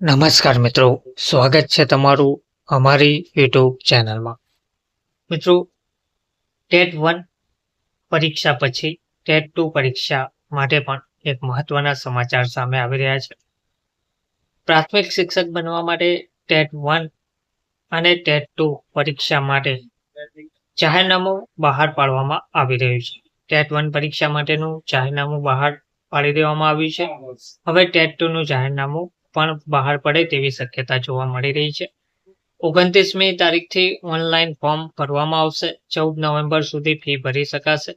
નમસ્કાર મિત્રો, સ્વાગત છે તમારું અમારી યુટ્યુબ ચેનલમાં. મિત્રો, ટેટ 1 પરીક્ષા પછી ટેટ 2 પરીક્ષા માટે પણ એક મહત્વના સમાચાર સામે આવી રહ્યા છે. પ્રાથમિક શિક્ષક બનવા માટે ટેટ 1 અને ટેટ 2 પરીક્ષા માટે જાહેરનામું બહાર પાડવામાં આવી રહ્યું છે. ટેટ 1 પરીક્ષા માટેનું જાહેરનામું બહાર પાડી દેવામાં આવ્યું છે. હવે ટેટ 2 નું જાહેરનામું પણ બહાર પડે તેવી શક્યતા જોવા મળી રહી છે. 29મી તારીખથી ઓનલાઈન ફોર્મ ભરવામાં આવશે. 14 નવેમ્બર સુધી ફી ભરી શકાશે.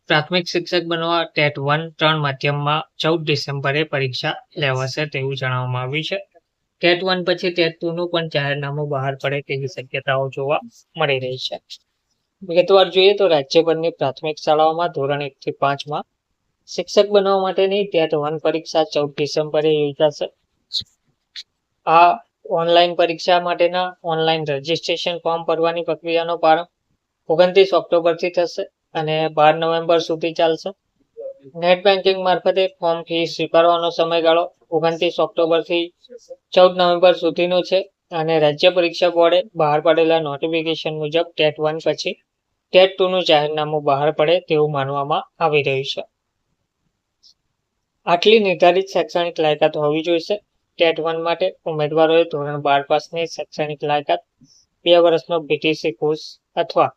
પ્રાથમિક શિક્ષક બનવા ટેટ 1 3 માધ્યમમાં 14 ડિસેમ્બરે પરીક્ષા લેવાશે તેવું જણાવવામાં આવ્યું છે. ટેટ 1 પછી ટેટ 2 નું પણ જાહેરનામું બહાર પડે તેવી શક્યતાઓ જોવા મળી રહી છે. વિગતવાર જોઈએ તો રાજ્યભરની પ્રાથમિક શાળાઓમાં ધોરણ 1 થી 5માં શિક્ષક બનવા માટેની ટેટ 1 પરીક્ષા 14 ડિસેમ્બરે યોજાશે. આ ઓનલાઈન પરીક્ષા માટેના ઓનલાઈન રજીસ્ટ્રેશન ફોર્મ ભરવાની પ્રક્રિયાનો પ્રારંભ 29 ઓક્ટોબરથી થશે અને 12 નવેમ્બર સુધી ચાલશે. નેટ બેન્કિંગ મારફતે ફોર્મ ફી સ્વીકારવાનો સમયગાળો 29 ઓક્ટોબરથી 14 નવેમ્બર સુધીનો છે અને રાજ્ય પરીક્ષા બોર્ડે બહાર પાડેલા નોટિફિકેશન મુજબ ટેટ 1 પછી ટેટ 2 નું જાહેરનામું બહાર પડે તેવું માનવામાં આવી રહ્યું છે. આટલી નિર્ધારિત શૈક્ષણિક લાયકાત હોવી જોઈએ. ટેટ 1 માટે ઉમેદવારોએ ધોરણ 12 પાસની શૈક્ષણિક લાયકાત, 2 વર્ષનો બીટીસી કોર્સ અથવા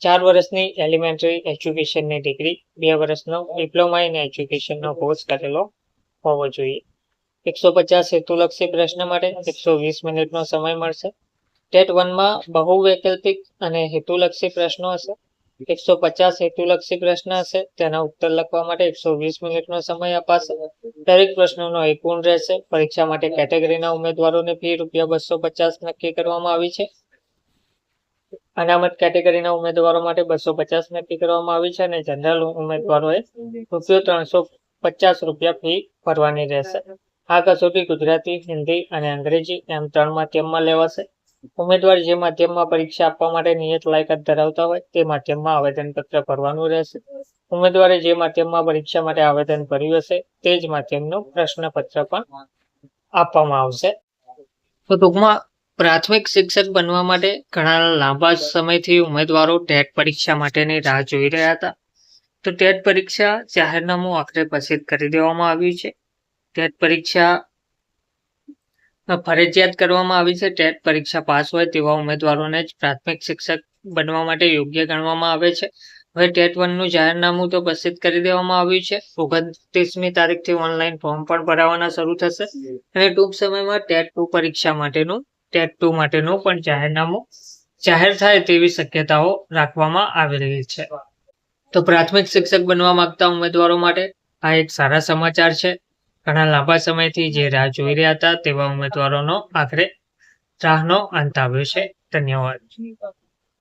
4 વર્ષની એલિમેન્ટરી એજ્યુકેશનની ડિગ્રી, 2 વર્ષનો ડિપ્લોમા ઇન એજ્યુકેશનનો કોર્સ કરેલો હોવો જોઈએ. 150 હેતુલક્ષી પ્રશ્ન માટે 120 મિનિટનો સમય મળશે. ટેટ 1માં બહુ વૈકલ્પિક અને હેતુલક્ષી પ્રશ્નો હશે. 150 હેતુલક્ષી પ્રશ્ન હશે, તેના ઉત્તર લખવા માટે 120 મિનિટનો સમય અપાશે. દરેક પ્રશ્નોનો એક ગુણ રહેશે. પરીક્ષા માટે કેટેગરીના ઉમેદવારોની ફી ₹250 નક્કી કરવામાં આવી છે. અનામત કેટેગરીના ઉમેદવારો માટે 250 નક્કી કરવામાં આવી છે અને જનરલ ઉમેદવારોએ ₹350 ફી ભરવાની રહેશે. આ કસોટી ગુજરાતી, હિન્દી અને અંગ્રેજી એમ 3 માધ્યમમાં લેવાશે. ઉમેદવાર જે માધ્યમમાં પરીક્ષા આપવા માટે નિયત લાયકાત ધરાવતા હોય તે માધ્યમમાં આવેદનપત્ર ભરવાનું રહેશે. ઉમેદવારે જે માધ્યમમાં પરીક્ષા માટે આવેદન ભર્યું હશે તે જ માધ્યમનું પ્રશ્નપત્ર પણ આપવામાં આવશે. તો ટૂંકમાં પ્રાથમિક શિક્ષક બનવા માટે ઘણા લાંબા સમયથી ઉમેદવારો ટેટ પરીક્ષા માટેની રાહ જોઈ રહ્યા હતા. તો ટેટ પરીક્ષા જાહેરનામું આખરે પ્રસિદ્ધ કરી દેવામાં આવ્યું છે. ટેટ પરીક્ષા ફરજિયાત કરવામાં આવી છે. ટેટ પરીક્ષા પાસ હોય તેવા ઉમેદવારોને જ પ્રાથમિક શિક્ષક બનવા માટે યોગ્ય ગણવામાં આવે છે. હવે ટેટ 1 નું જાહેરનામું તો પ્રસિદ્ધ કરી દેવામાં આવ્યું છે. 29મી તારીખથી ઓનલાઈન ફોર્મ પણ ભરાવાના શરૂ થશે અને ટૂંક સમયમાં ટેટ 2 પરીક્ષા માટેનું પણ જાહેરનામું જાહેર થાય તેવી શક્યતાઓ રાખવામાં આવી રહી છે. તો પ્રાથમિક શિક્ષક બનવા માંગતા ઉમેદવારો માટે આ એક સારા સમાચાર છે. ઘણા લાંબા સમયથી જે રાહ જોઈ રહ્યા હતા તેવા ઉમેદવારોનો આખરે રાહનો અંત આવ્યો છે. ધન્યવાદ.